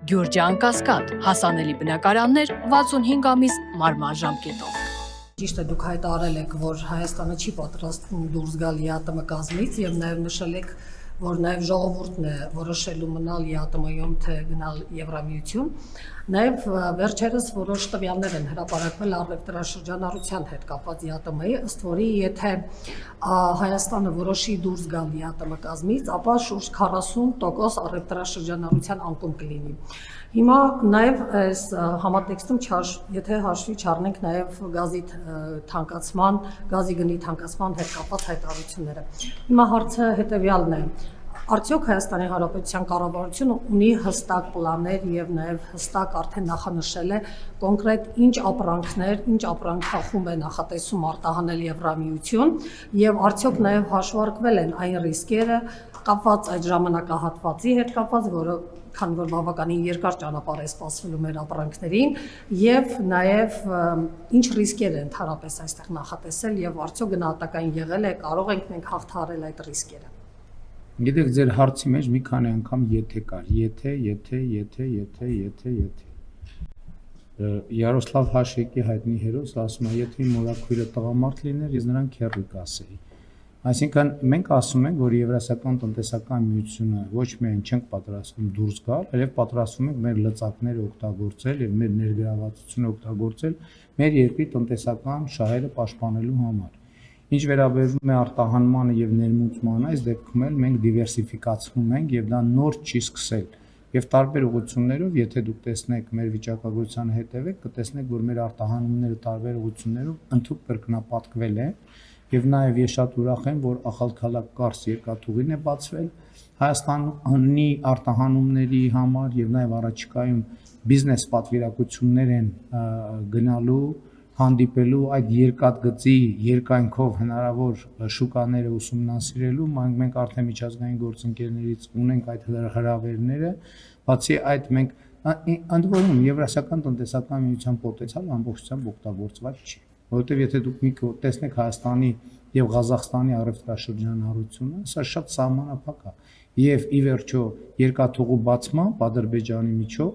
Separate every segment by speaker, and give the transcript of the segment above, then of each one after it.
Speaker 1: Գյուրջան Կասկադ, հասանելի բնակարաններ 65 ամիս մարման ժամկետով։
Speaker 2: Ճիշտ է, դուք հայտարարել եք, որ Հայաստանը չի պատրաստվում դուրս գալ ԵԱՏՄ կազմից եւ նաեւ նշել եք, որ նաեւ ժողովուրդն է որոշելու մնալ ԵԱՏՄ-ում թե գնալ Եվրամիություն։ Նաեւ վերջերս որոշ տվյալներ են հրապարակվել առևտրաշրջանառության հետ կապված ԵԱՏՄ-ի, ըստ որի եթե Հայաստանը որոշի դուրս գալ ԵԱՏՄ կազմից, ապա շուրջ 40% առևտրաշրջանառության անկում կլինի։ Հիմա նաև այս համատեքստում եթե հաշվի չառնենք նաև գազի թանկացման, գազի գնի թանկացման հետ կապված հայտարարությունները։ Հիմա հարցը հետևյալն է. արդյոք Հայաստանի Հանրապետության կառավարությունը ունի հստակ պլաններ եւ նաև հստակ արդեն նախանշել է կոնկրետ ինչ ապրանքներ, ինչ ապրանքախումբ է նախատեսում արտահանել Եվրամիություն եւ արդյոք նաև հաշվարկվել են այն ռիսկերը կապված այդ ժամանակահատվածի հետ կապված, որը քանի որ բավականին երկար ճանապարհ է սպասվելու մեր ապրանքներին եւ նաեւ ինչ ռիսկեր են ընդհանրապես այստեղ նախատեսել եւ արդյոք գնահատական եղել է, կարող ենք մենք հաղթահարել այդ ռիսկերը։
Speaker 3: Գիտեք, ձեր հարցի մեջ մի քանի անգամ եթե կար, եթե։ Յարոսլավ Հաշեկի հայտնի հերոսը ասում է, եթե իմ մորաքույրը տղամարդ լիներ, ես նրան քեռի կասեի։ Այսինքն մենք ասում ենք, որ Եվրասիական տնտեսական միությունը ոչ միայն չենք պատրաստվում դուրս գալ, այլև պատրաստվում ենք մեր լծակները օգտագործել եւ մեր ներգրավվածությունը օգտագործել մեր երկրի տնտեսական շահերը պաշտպանելու համար։ Ինչ վերաբերում է արտահանմանը եւ ներմուծմանը, այս դեպքում էլ մենք դիվերսիֆիկացնում ենք եւ դա նոր չի սկսել։ Եվ տարբեր ուղղություններով, եթե դուք տեսնեք մեր վիճակագրությանը հետևեք, կտեսնեք, որ մեր արտահանումները տարբեր ուղղություններով ընդհանուր կրկնապատկվել են։ Եվ նաև ես շատ ուրախ եմ, որ Ախալքալակ-Կարս երկաթուղին է բացվել Հայաստանի արտահանումների համար եւ նաև առաջիկայում բիզնես պատվիրակություններ են գնալու, հանդիպելու այդ երկաթգծի երկայնքով հնարավոր շուկաները ուսումնասիրելու, մենք արդեն միջազգային գործընկերներից ունենք այդ հրավերները, բացի այդ մենք ընդ որում Եվրասիական տնտեսական միության պոտենցիալը ամբողջությամբ օգտագործված չի։ Որովհետև եթե դուք տեսնեք Հայաստանի եւ Ղազախստանի առևտրաշրջանառությունը, սա շատ սահմանափակ է։ Եվ ի վերջո երկաթուղու բացման Ադրբեջանի միջով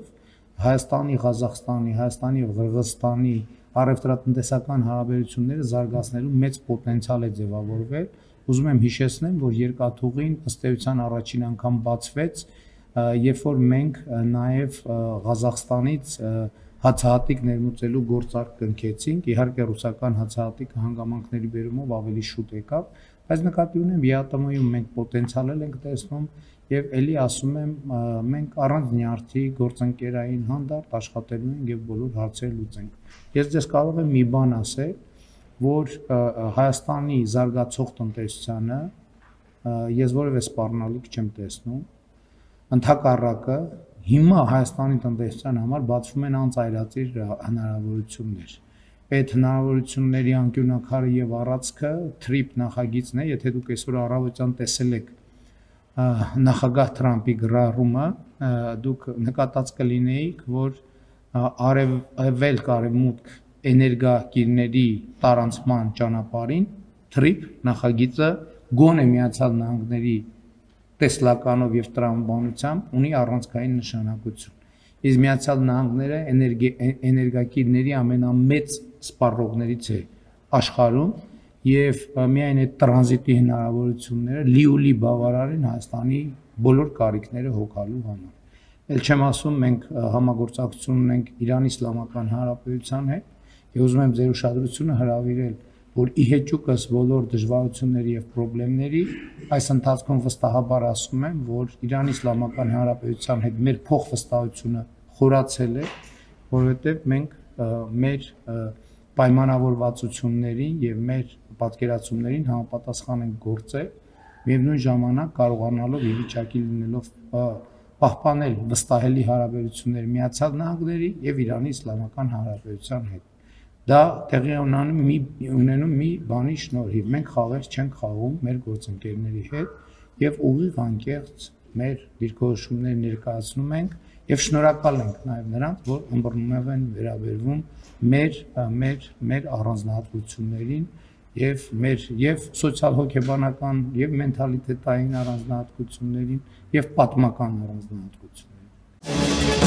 Speaker 3: Հայաստանի, Ղազախստանի, Հայաստանի եւ Ղրղызստանի առևտրատնտեսական հարաբերությունները զարգացնելու մեծ պոտենցիալ է ձևավորվել։ Ուզում եմ հիշեցնեմ, որ երկաթուղին ըստ էության առաջին անգամ բացվեց, երբ որ մենք նաեւ Ղազախստանից հացահատիկ ներմուծելու գործարք կնքեցինք, իհարկե ռուսական հացահատիկը հանգամանքների բերումով ավելի շուտ եկավ, բայց նկատի ունեմ ԵԱՏՄ-ում մենք պոտենցիալ ենք տեսնում եւ ելի ասում եմ մենք առանց նյարդի գործընկերային հանդարտ աշխատելու ենք եւ բոլոր հարցերը լուծենք։ Ես ձեզ կարող եմ մի բան ասել, որ Հայաստանի զարգացող տնտեսությանը ես որևէ սպառնալիք չեմ տեսնում, ընդհակառակը հիմա Հայաստանի տնտեսության համար բացվում են անծայրածիր հնարավորություններ։ Այդ հնարավորությունների անկյունակարը եւ առածքը TRIP նախագիծն է, եթե դուք այսօր առավոտյան տեսել եք նախագահ Թրամփի գրառումը, դուք նկատած կլինեիք, որ արևելք-արևմուտք էներգակիրների տարանցման ճանապարհին TRIP նախագիծը գոնե Միացյալ Նահանգների տեսլականով եւ տրամաբանությամբ ունի առանցքային նշանակություն։ Իսկ Միացյալ Նահանգները էներգակիրների ամենամեծ սպառողներից է աշխարհում եւ միայն այդ տրանզիտի հնարավորությունները լիուլի բավարար են Հայաստանի բոլոր կարիքները հոգալու համար։ Էլ չեմ ասում, մենք համագործակցություն ունենք Իրանի Իսլամական Հանրապետության հետ եւ ուզում եմ ձեր ուշադրությունը հրավիրել, որ իհեճուկս բոլոր դժվարությունների եւ խնդիրների այս ընթացքում վստահաբար ասում եմ, որ Իրանի Իսլամական Հանրապետության հետ մեր փոխվստահությունը խորացել է, որովհետեւ մենք մեր պայմանավորվածություններին եւ մեր պատկերացումներին համապատասխան ենք գործել, միևնույն ժամանակ կարողանալով ի վիճակի լինելով պահպանել վստահելի հարաբերություններ Միացյալ Նահանգների եւ Իրանի Իսլամական Հանրապետության հետ։ Դա տեղի ունենում մի բանի շնորհիվ, մենք խաղեր չենք խաղում մեր գործընկերների հետ եւ ուղիղ անկեղծ մեր դիրքորոշումներ ներկայացնում ենք եւ շնորհակալ ենք նաեւ նրանց, որ ըմբռնումով են վերաբերվում մեր առանձնահատկություններին եւ սոցիալ-հոգեբանական եւ մենթալիտետային առանձնահատկություններին եւ պատմական առանձնահատկություններին։